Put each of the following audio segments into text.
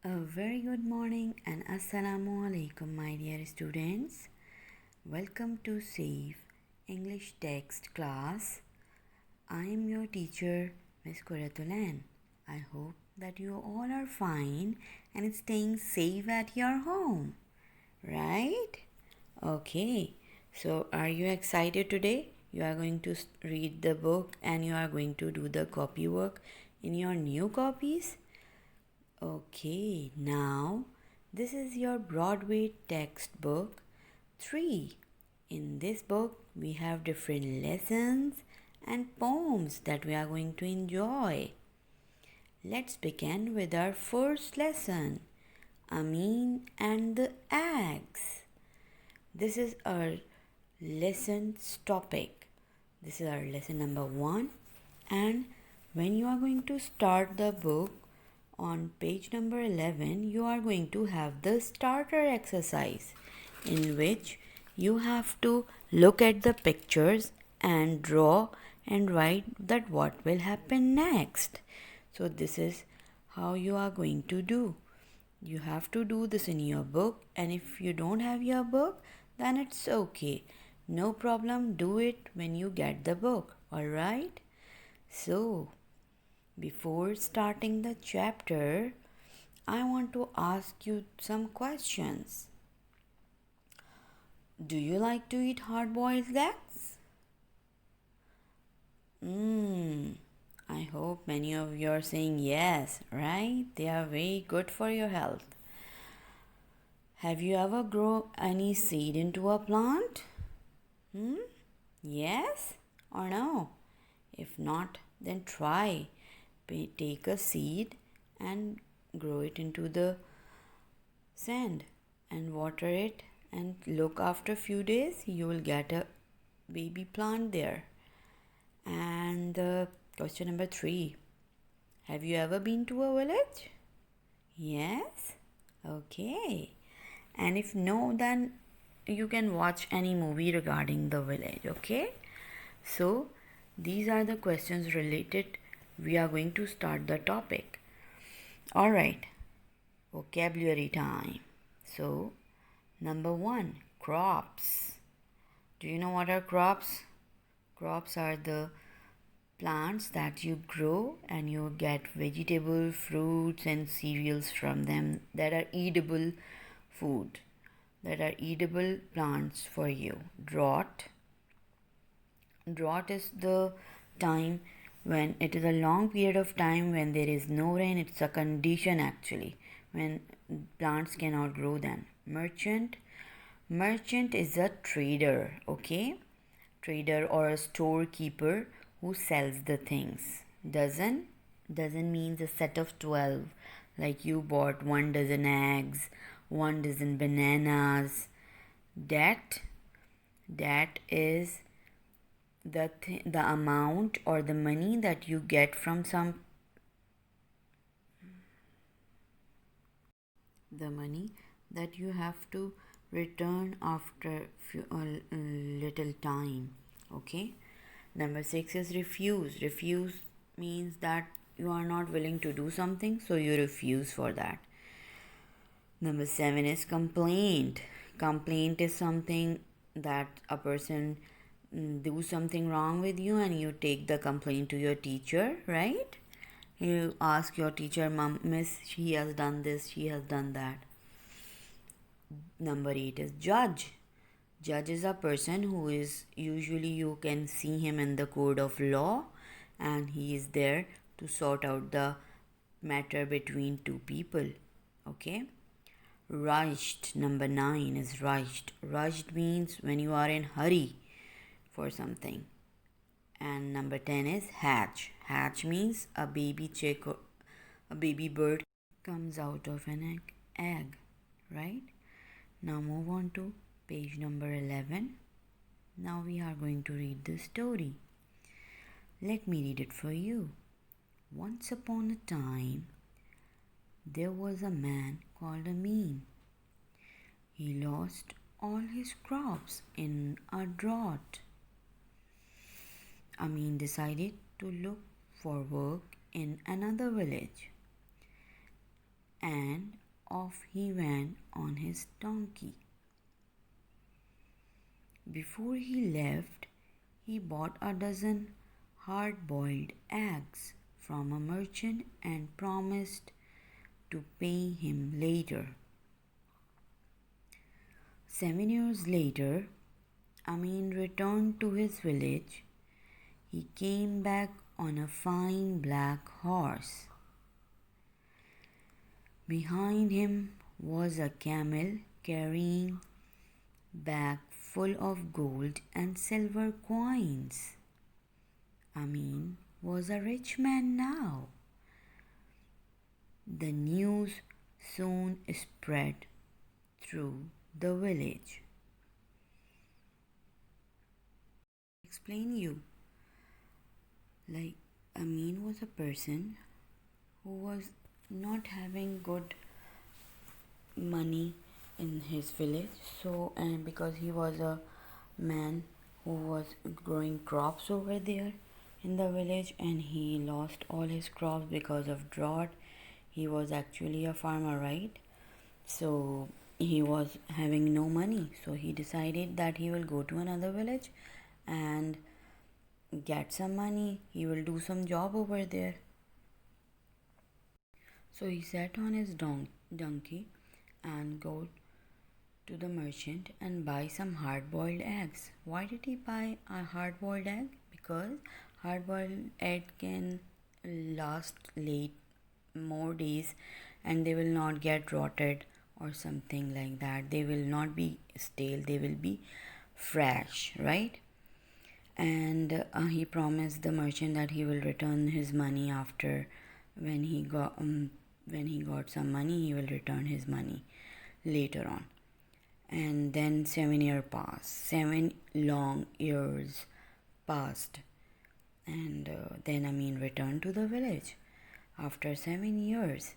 A very good morning and Assalamu alaikum, my dear students. Welcome to Safe English Text class. I am your teacher, Miss Kuratulan. I hope that you all are fine and staying safe at your home, right? Okay, so are you excited today? You are going to read the book and you are going to do the copy work in your new copies. Okay, now this is your Broadway textbook 3. In this book, we have different lessons and poems that we are going to enjoy. Let's begin with our first lesson, Amin and the eggs. This is our lesson's topic. This is our lesson number 1, and when you are going to start the book, on page number 11, you are going to have the starter exercise in which you have to look at the pictures and draw and write that what will happen next. So this is how you are going to do. You have to do this in your book, and if you don't have your book, then it's okay. No problem, do it when you get the book, alright? So, before starting the chapter, I want to ask you some questions. Do you like to eat hard-boiled eggs? I hope many of you are saying yes, right? They are very good for your health. Have you ever grown any seed into a plant? Yes or no? If not, then try. Take a seed and grow it into the sand and water it, and look, after a few days you will get a baby plant there. And question number 3, have you ever been to a village? Yes? Okay. And if no, then you can watch any movie regarding the village, okay? So these are the questions related. We are going to start the topic. Alright, vocabulary time. So, number 1, crops. Do you know what are crops? Crops are the plants that you grow and you get vegetable, fruits and cereals from them that are eatable food, that are eatable plants for you. Drought is the time when it is a long period of time when there is no rain. It's a condition actually when plants cannot grow. Then merchant is a trader, okay? Trader or a storekeeper who sells the things. Dozen means a set of 12, like you bought 1 dozen eggs, 1 dozen bananas. Debt is the amount or the money that you get from the money that you have to return after a little time, okay? Number 6 is refuse means that you are not willing to do something, so you refuse for that. Number 7 is complaint is something that a person do something wrong with you and you take the complaint to your teacher, right? You ask your teacher, Mom, Miss, she has done this, she has done that. Number 8 is judge. Judge is a person who is usually you can see him in the court of law, and he is there to sort out the matter between two people, okay? Rushed, number 9 is rushed. Rushed means when you are in hurry for something. And number 10 is hatch. Hatch means a baby chick or a baby bird comes out of an egg, right? Now move on to page number 11. Now we are going to read the story. Let me read it for you. Once upon a time, there was a man called Amin. He lost all his crops in a drought. Amin decided to look for work in another village. And off he went on his donkey. Before he left, he bought a dozen hard-boiled eggs from a merchant and promised to pay him later. 7 years later, Amin returned to his village. He came back on a fine black horse. Behind him was a camel carrying bag full of gold and silver coins. Amin was a rich man now. The news soon spread through the village. Explain you. Like Amin was a person who was not having good money in his village, so and because he was a man who was growing crops over there in the village, and he lost all his crops because of drought. He was actually a farmer, right? So he was having no money, so he decided that he will go to another village and get some money. He will do some job over there. So he sat on his donkey and go to the merchant and buy some hard-boiled eggs. Why did he buy a hard-boiled egg? Because hard-boiled egg can last late more days and they will not get rotted or something like that. They will not be stale, they will be fresh, right? And he promised the merchant that he will return his money after when he got some money. He will return his money later on. And then 7 years passed. 7 long years passed, and then Amin returned to the village after 7 years.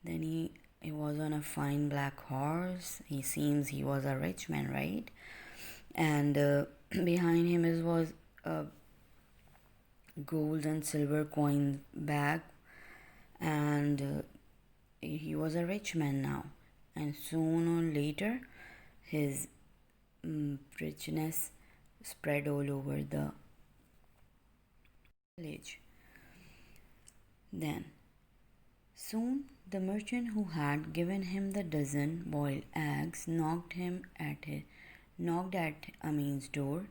Then he was on a fine black horse. He seems he was a rich man, right? And behind him was a gold and silver coin bag, and he was a rich man now. And sooner or later, his richness spread all over the village. Then, soon the merchant who had given him the dozen boiled eggs knocked at Amin's door.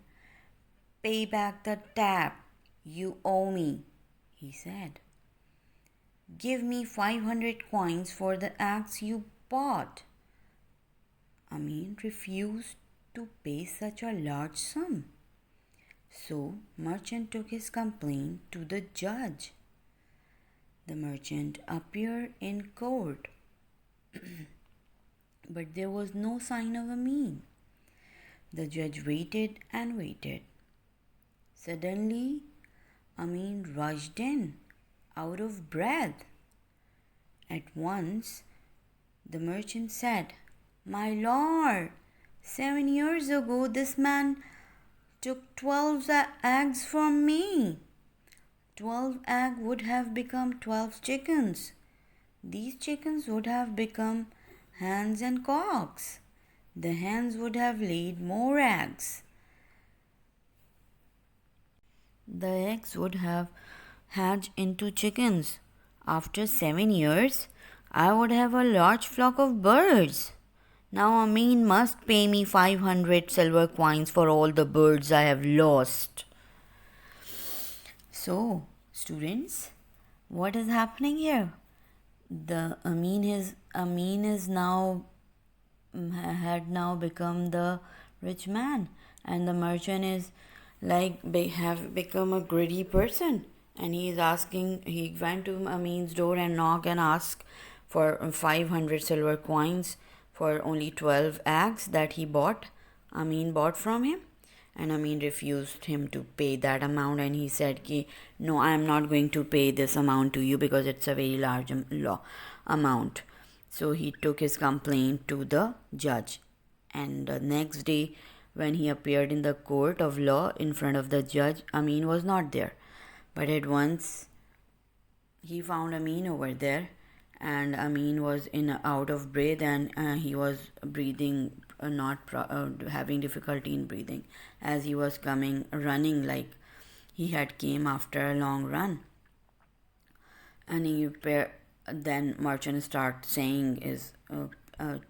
"Pay back the tab you owe me," he said. "Give me 500 coins for the eggs you bought." Amin refused to pay such a large sum. So merchant took his complaint to the judge. The merchant appeared in court, but there was no sign of Amin. The judge waited and waited. Suddenly, Amin rushed in, out of breath. At once, the merchant said, "My lord, 7 years ago this man took 12 eggs from me. 12 eggs would have become 12 chickens. These chickens would have become hens and cocks. The hens would have laid more eggs. The eggs would have hatched into chickens. After 7 years, I would have a large flock of birds. Now Amin must pay me 500 silver coins for all the birds I have lost." So, students, what is happening here? The Amin is now had now become the rich man, and the merchant is have become a greedy person, and he went to Amin's door and knocked and asked for 500 silver coins for only 12 eggs that Amin bought from him. And Amin refused him to pay that amount, and he said, "No, I am not going to pay this amount to you because it's a very large amount." So he took his complaint to the judge, and the next day when he appeared in the court of law in front of the judge, Amin was not there. But at once he found Amin over there, and Amin was in out of breath, and he was breathing not having difficulty in breathing as he was coming running like he had came after a long run. And then merchant start saying is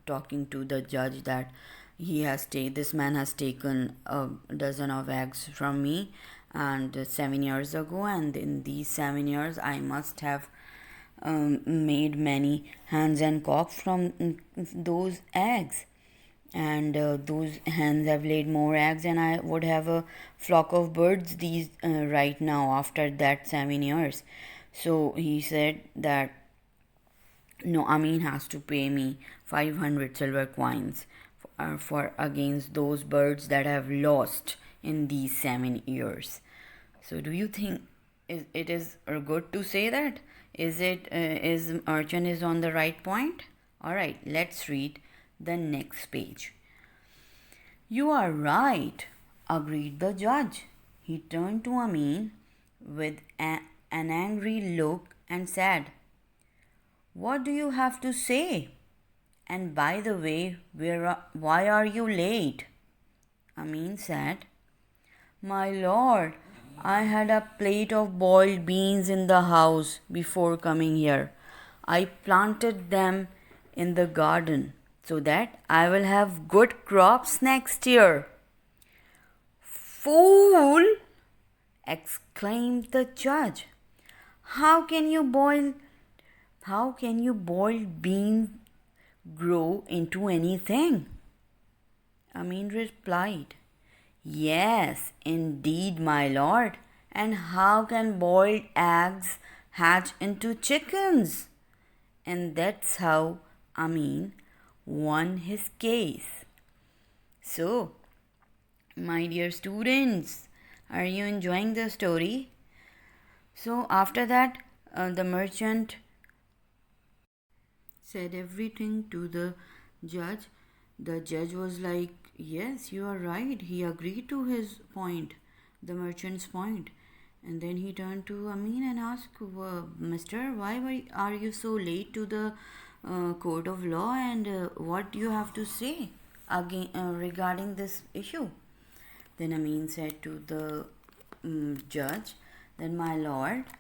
talking to the judge that this man has taken a dozen of eggs from me and 7 years ago, and in these 7 years I must have made many hens and cocks from those eggs, and those hens have laid more eggs, and I would have a flock of birds these right now after that 7 years. So he said that no, Amin has to pay me 500 silver coins for against those birds that have lost in these 7 years. So do you think it is good to say that? Is merchant is on the right point? All right, let's read the next page. You are right, agreed the judge. He turned to Amin with an angry look and said, "What do you have to say? And by the way, why are you late?" Amin said, "My lord, I had a plate of boiled beans in the house before coming here. I planted them in the garden so that I will have good crops next year." "Fool!" exclaimed the judge. How can you boil boiled beans grow into anything?" Amin replied, "Yes, indeed, my lord. And how can boiled eggs hatch into chickens?" And that's how Amin won his case. So, my dear students, are you enjoying the story? So, after that, the merchant said everything to the judge. The judge was like, "Yes, you are right." He agreed to his point, the merchant's point. And then he turned to Amin and asked, "Mister, why are you so late to the court of law, and what do you have to say again regarding this issue?" Then Amin said to the judge that, "My lord,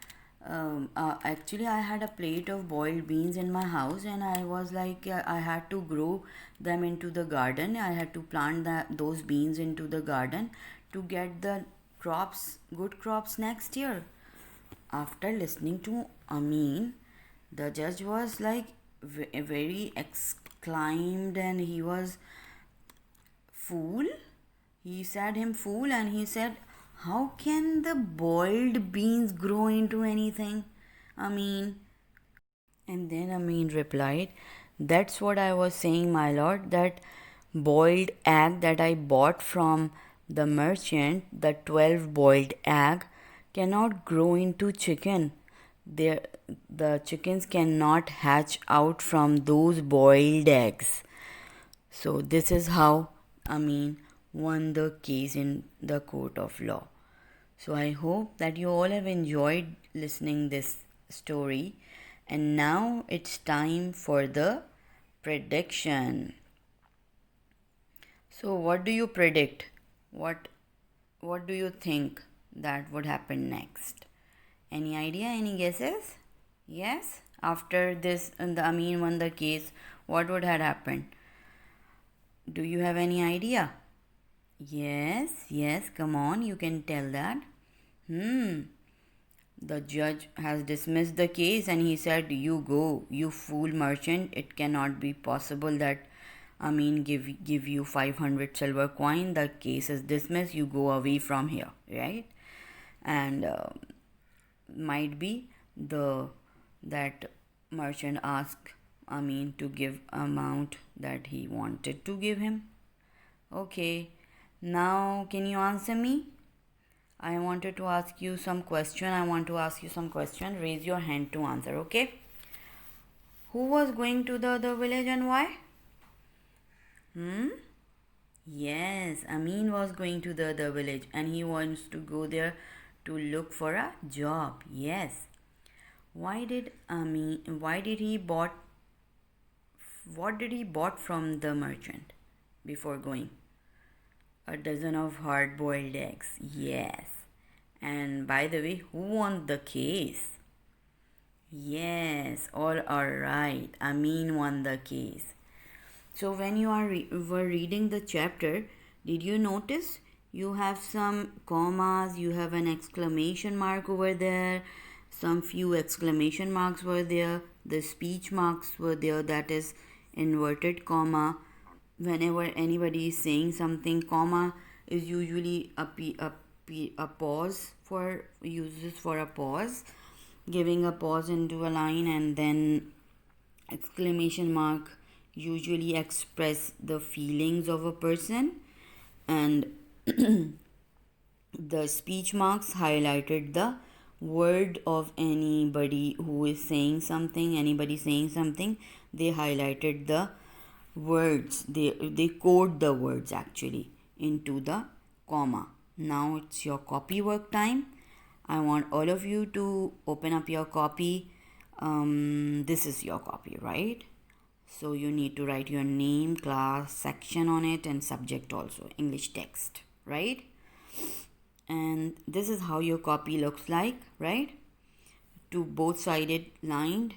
actually I had a plate of boiled beans in my house, and I was like, I had to grow them into the garden. I had to plant those beans into the garden to get the good crops next year." After listening to Amin, the judge was like very exclaimed, and he was fool. He said him fool, and he said, "How can the boiled beans grow into anything? Amin?" And then Amin replied, "That's what I was saying, my lord, that boiled egg that I bought from the merchant, the 12 boiled egg, cannot grow into chicken. The chickens cannot hatch out from those boiled eggs." So this is how Amin won the case in the court of law. So I hope that you all have enjoyed listening this story, and now it's time for the prediction. So what do you predict? What do you think that would happen next? Any idea? Any guesses? Yes? After this, the Amin won the case, what would have happened? Do you have any idea? Yes, come on, you can tell that. The judge has dismissed the case, and he said, "You go, you fool merchant. It cannot be possible that Amin give you 500 silver coin. The case is dismissed. You go away from here," right? And might be that merchant asked Amin to give amount that he wanted to give him. Okay, now can you answer me? I wanted to ask you some question. I want to ask you some question. Raise your hand to answer, okay? Who was going to the other village and why? Yes, Amin was going to the other village, and he wants to go there to look for a job. Yes. Why did he bought what did he bought from the merchant before going? A dozen of hard-boiled eggs. Yes. And by the way, who won the case? Yes, all are right. Amin won the case. So when you were reading the chapter, did you notice you have some commas, you have an exclamation mark over there, some few exclamation marks were there, the speech marks were there, that is inverted comma. Whenever anybody is saying something, comma is usually a pause for uses for a pause, giving a pause into a line, and then exclamation mark usually express the feelings of a person, and the speech marks highlighted the word of anybody who is saying something, they highlighted the words, they code the words actually into the comma. Now it's your copy work time. I want all of you to open up your copy. This is your copy, right? So you need to write your name, class, section on it, and subject also, English text, right? And this is how your copy looks like, right? To both sided lined,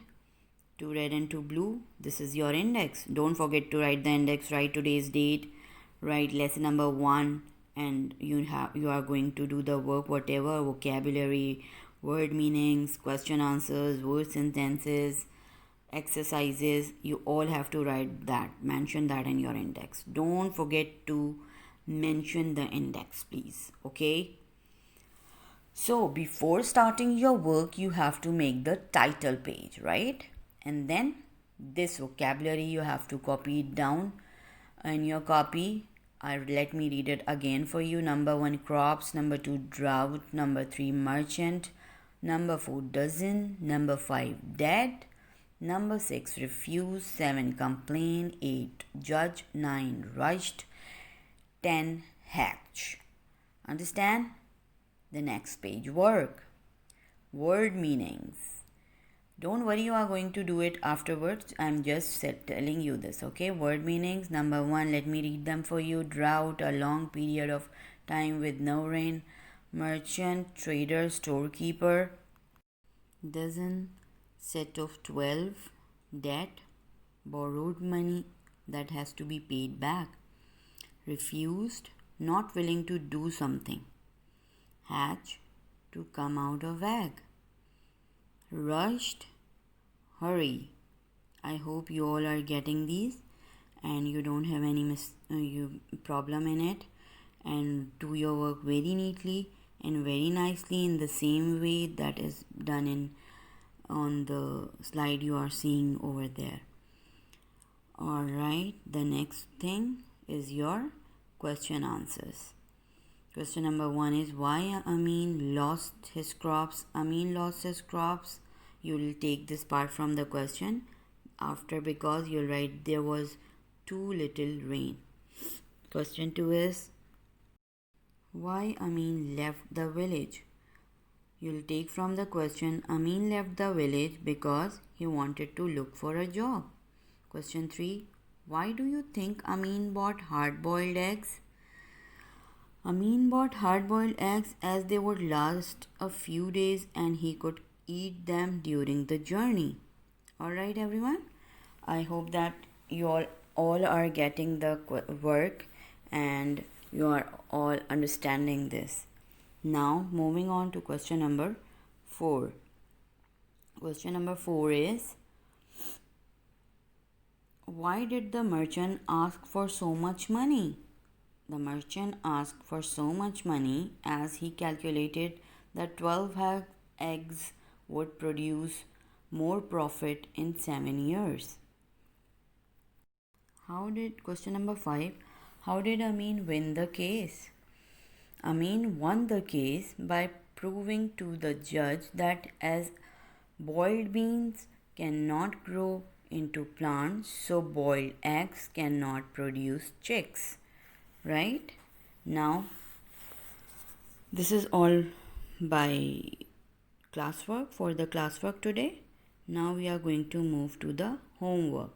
to red and to blue. This is your index. Don't forget to write the index, write today's date, write lesson number 1, and you are going to do the work, whatever vocabulary, word meanings, question answers, word sentences, exercises, you all have to write that, mention that in your index. Don't forget to mention the index, please. Okay, so before starting your work, you have to make the title page, right? And then this vocabulary you have to copy it down in your copy. Let me read it again for you. Number 1, crops. Number 2, drought. Number 3, merchant. Number 4, dozen. Number 5, dead. Number 6, refuse. 7, complain. 8, judge. 9, rushed. 10, hatch. Understand? The next page, work. Word meanings. Don't worry, you are going to do it afterwards. I'm just telling you this, okay? Word meanings. Number 1, let me read them for you. Drought, a long period of time with no rain. Merchant, trader, storekeeper. Dozen, set of 12. Debt, borrowed money that has to be paid back. Refused, not willing to do something. Hatch, to come out of egg. Rushed, hurry. I hope you all are getting these and you don't have any problem in it, and do your work very neatly and very nicely in the same way that is done on the slide you are seeing over there. Alright, the next thing is your question answers. Question number 1 is why Amin lost his crops. Amin lost his crops. You will take this part from the question after, because you'll write there was too little rain. Question 2 is why Amin left the village. You'll take from the question Amin left the village because he wanted to look for a job. Question 3, why do you think Amin bought hard-boiled eggs? Amin bought hard-boiled eggs as they would last a few days and he could eat them during the journey. Alright everyone, I hope that you all are getting the work and you are all understanding this. Now moving on to question number 4. Question number 4 is why did the merchant ask for so much money? The merchant asked for so much money as he calculated that 12 eggs would produce more profit in 7 years. Question number 5, how did Amin win the case? Amin won the case by proving to the judge that as boiled beans cannot grow into plants, so boiled eggs cannot produce chicks. Right? Now, this is all by classwork for the classwork today. Now we are going to move to the homework.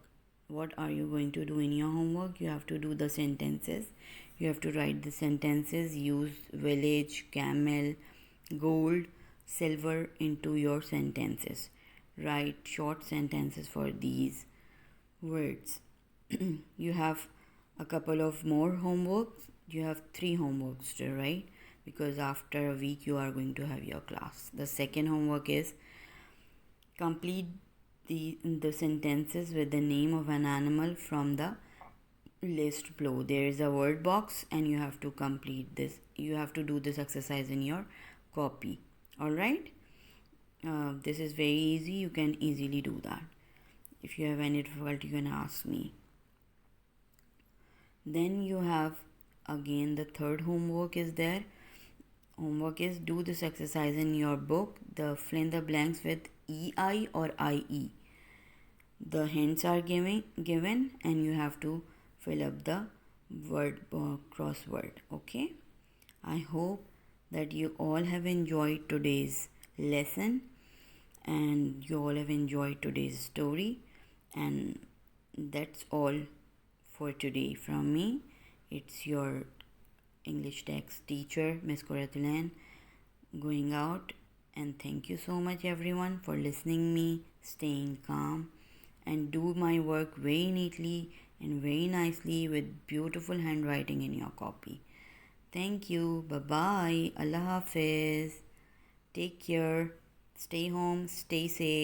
What are you going to do in your homework? You have to do the sentences. You have to write the sentences. Use village, camel, gold, silver into your sentences. Write short sentences for these words. You have a couple of more homeworks. You have 3 homeworks to write because after a week you are going to have your class. The second homework is complete the sentences with the name of an animal from the list below. There is a word box and you have to complete this. You have to do this exercise in your copy. Alright? This is very easy. You can easily do that. If you have any difficulty, you can ask me. Then you have again the third homework is there. Homework is do this exercise in your book. Fill in the blanks with EI or IE. The hints are given and you have to fill up the word crossword. Okay. I hope that you all have enjoyed today's lesson and you all have enjoyed today's story, and that's all for today from me. It's your English text teacher, Miss Coratulan, going out, and thank you so much everyone for listening me, staying calm, and do my work very neatly and very nicely with beautiful handwriting in your copy. Thank you. Bye bye. Allah Hafiz. Take care. Stay home. Stay safe.